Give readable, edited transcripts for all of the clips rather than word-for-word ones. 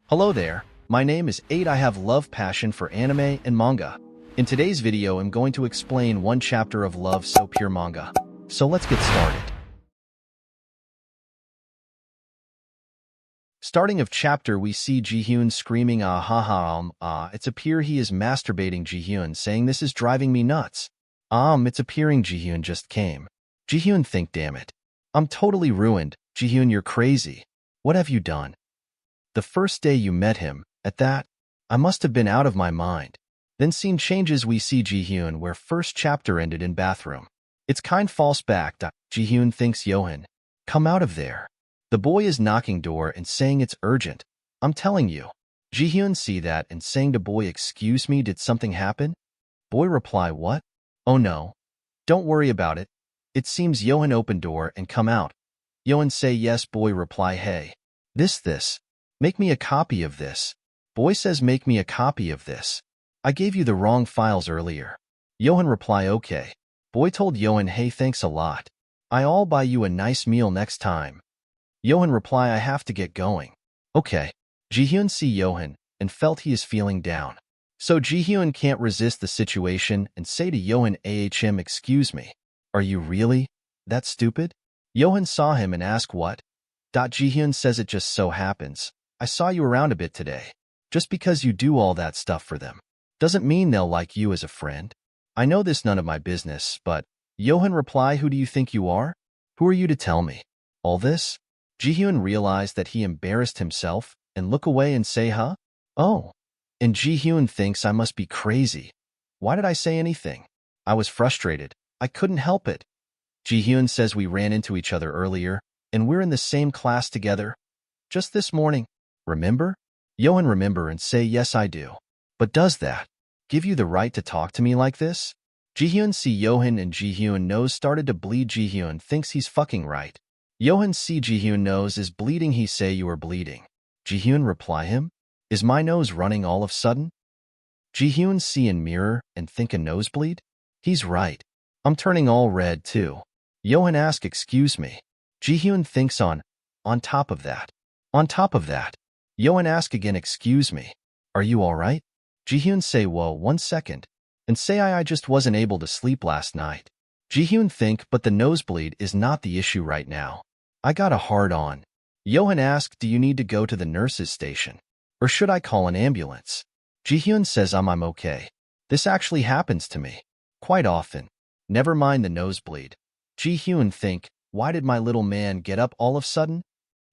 Hello there, my name is 8. I have love passion for anime and manga. In today's video, I'm going to explain one chapter of Love So Pure manga. So let's get started. Starting of chapter, we see Jihyun screaming ah ha ha It's appear he is masturbating Jihyun, saying this is driving me nuts. It's appearing Jihyun just came. Jihyun think damn it. I'm totally ruined. Jihyun, you're crazy. What have you done? The first day you met him, at that, I must have been out of my mind. Then scene changes, we see Jihyun where first chapter ended in bathroom. It's kind false back. Jihyun thinks Yohan. Come out of there. The boy is knocking door and saying it's urgent. I'm telling you. Jihyun see that and saying to boy, excuse me, did something happen? Boy reply, what? Oh no. Don't worry about it. It seems Yohan open door and come out. Yohan say yes, boy reply, hey. This. Make me a copy of this. Boy says make me a copy of this. I gave you the wrong files earlier. Yohan reply, okay. Boy told Yohan, hey, thanks a lot. I'll buy you a nice meal next time. Yohan reply, I have to get going. Okay. Jihyun see Yohan and felt he is feeling down. So Jihyun can't resist the situation and say to Yohan, excuse me. Are you really that stupid? Yohan saw him and asked what? Jihyun says it just so happens. I saw you around a bit today. Just because you do all that stuff for them doesn't mean they'll like you as a friend. I know this none of my business, but Yohan reply, who do you think you are? Who are you to tell me all this? Jihyun realized that he embarrassed himself and look away and say, huh? Oh. And Jihyun thinks I must be crazy. Why did I say anything? I was frustrated. I couldn't help it. Jihyun says we ran into each other earlier and we're in the same class together. Just this morning. Remember? Yohan remember and say, yes, I do. But does that give you the right to talk to me like this? Jihyun see Yohan and Jihyun nose started to bleed. Jihyun thinks he's fucking right. Yohan see Jihyun nose is bleeding. He say, you are bleeding. Jihyun reply him, is my nose running all of sudden? Jihyun see in mirror and think a nosebleed? He's right. I'm turning all red too. Yohan ask, excuse me. Jihyun thinks on top of that. On top of that. Yohan ask again, excuse me. Are you all right? Jihyun say, whoa, 1 second. And say I just wasn't able to sleep last night. Jihyun think, but the nosebleed is not the issue right now. I got a hard on. Yohan ask, do you need to go to the nurse's station? Or should I call an ambulance? Jihyun says, I'm okay. This actually happens to me. Quite often. Never mind the nosebleed. Jihyun think, why did my little man get up all of a sudden?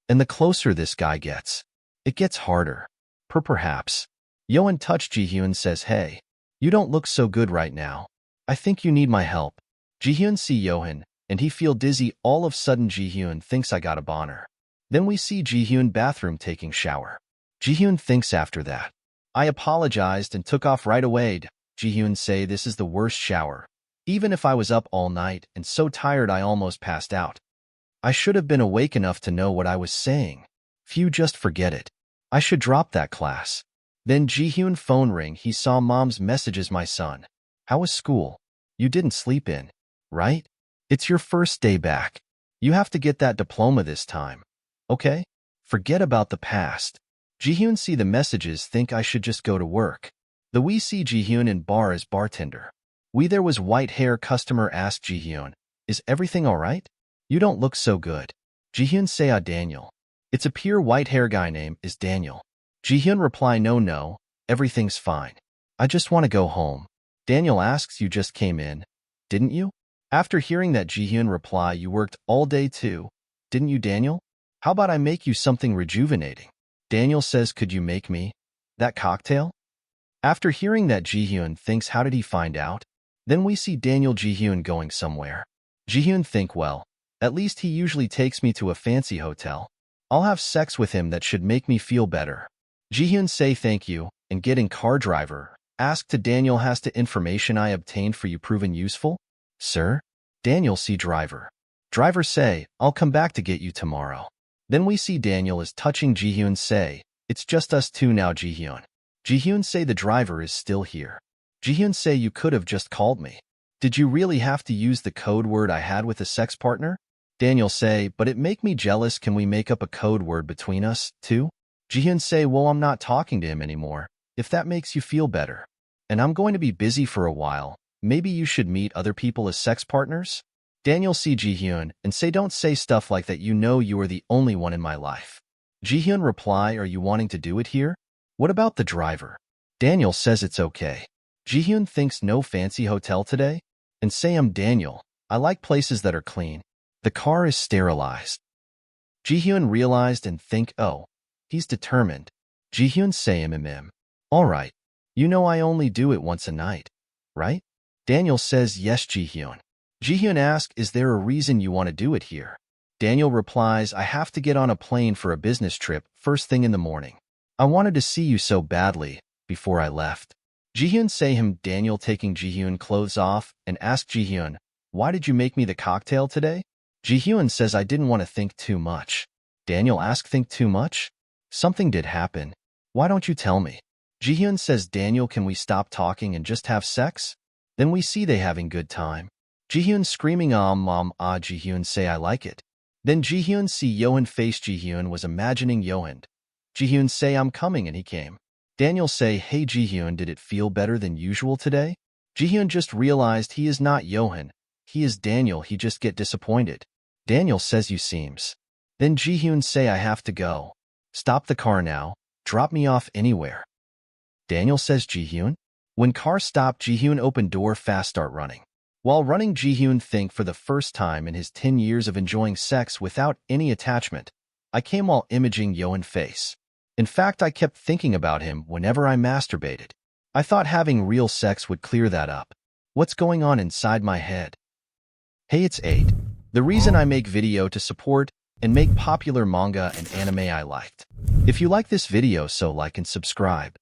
And the closer this guy gets, it gets harder. Perhaps. Yohan touched Jihyun says, hey, you don't look so good right now. I think you need my help. Jihyun see Yohan, and he feel dizzy. All of sudden Jihyun thinks I got a boner. Then we see Jihyun bathroom taking shower. Jihyun thinks after that. I apologized and took off right away. Jihyun say this is the worst shower. Even if I was up all night and so tired I almost passed out. I should have been awake enough to know what I was saying. Phew, just forget it. I should drop that class. Then Jihyun phone ring. He saw mom's messages. My son. How was school? You didn't sleep in, right? It's your first day back. You have to get that diploma this time. Okay? Forget about the past. Jihyun see the messages, think I should just go to work. We see Jihyun in bar as bartender. There was white hair customer asked Jihyun, is everything alright? You don't look so good. Jihyun say, Daniel. It's a pure white hair guy name is Daniel. Jihyun reply, no, everything's fine. I just want to go home. Daniel asks, you just came in, didn't you? After hearing that, Jihyun reply, you worked all day too, didn't you, Daniel? How about I make you something rejuvenating? Daniel says, could you make me that cocktail? After hearing that, Jihyun thinks, how did he find out? Then we see Daniel Jihyun going somewhere. Jihyun think, well, at least he usually takes me to a fancy hotel. I'll have sex with him, that should make me feel better. Jihyun say thank you and getting car driver. Ask to Daniel, has the information I obtained for you proven useful? Sir? Daniel see driver. Driver say, I'll come back to get you tomorrow. Then we see Daniel is touching Jihyun say, it's just us two now, Jihyun. Jihyun say the driver is still here. Jihyun say, you could have just called me. Did you really have to use the code word I had with a sex partner? Daniel say, but it make me jealous. Can we make up a code word between us, too? Jihyun say, well, I'm not talking to him anymore, if that makes you feel better. And I'm going to be busy for a while. Maybe you should meet other people as sex partners? Daniel see Jihyun and say, don't say stuff like that, you know you are the only one in my life. Jihyun reply, are you wanting to do it here? What about the driver? Daniel says it's okay. Jihyun thinks no fancy hotel today? And say, I'm Daniel. I like places that are clean. The car is sterilized. Jihyun realized and think, oh, he's determined. Jihyun say, all right. You know I only do it once a night, right? Daniel says, yes, Jihyun. Jihyun asks, is there a reason you want to do it here? Daniel replies, I have to get on a plane for a business trip first thing in the morning. I wanted to see you so badly before I left. Jihyun say, Daniel taking Jihyun clothes off and ask Jihyun, why did you make me the cocktail today? Jihyun says, I didn't want to think too much. Daniel asks, think too much? Something did happen. Why don't you tell me? Jihyun says, Daniel, can we stop talking and just have sex? Then we see they having good time. Jihyun screaming, mom, Jihyun say, I like it. Then Jihyun see Yohan face. Jihyun was imagining Yohan. Jihyun say, I'm coming, and he came. Daniel say, hey Jihyun, did it feel better than usual today? Jihyun just realized he is not Yohan. He is Daniel, he just get disappointed. Daniel says, you seems. Then Jihyun say, I have to go. Stop the car now. Drop me off anywhere. Daniel says, Jihyun? When car stopped, Jihyun opened door fast, start running. While running, Jihyun think for the first time in his 10 years of enjoying sex without any attachment, I came while imaging Yohan face. In fact, I kept thinking about him whenever I masturbated. I thought having real sex would clear that up. What's going on inside my head? Hey, it's 8. The reason I make video to support and make popular manga and anime I liked. If you like this video, so like and subscribe.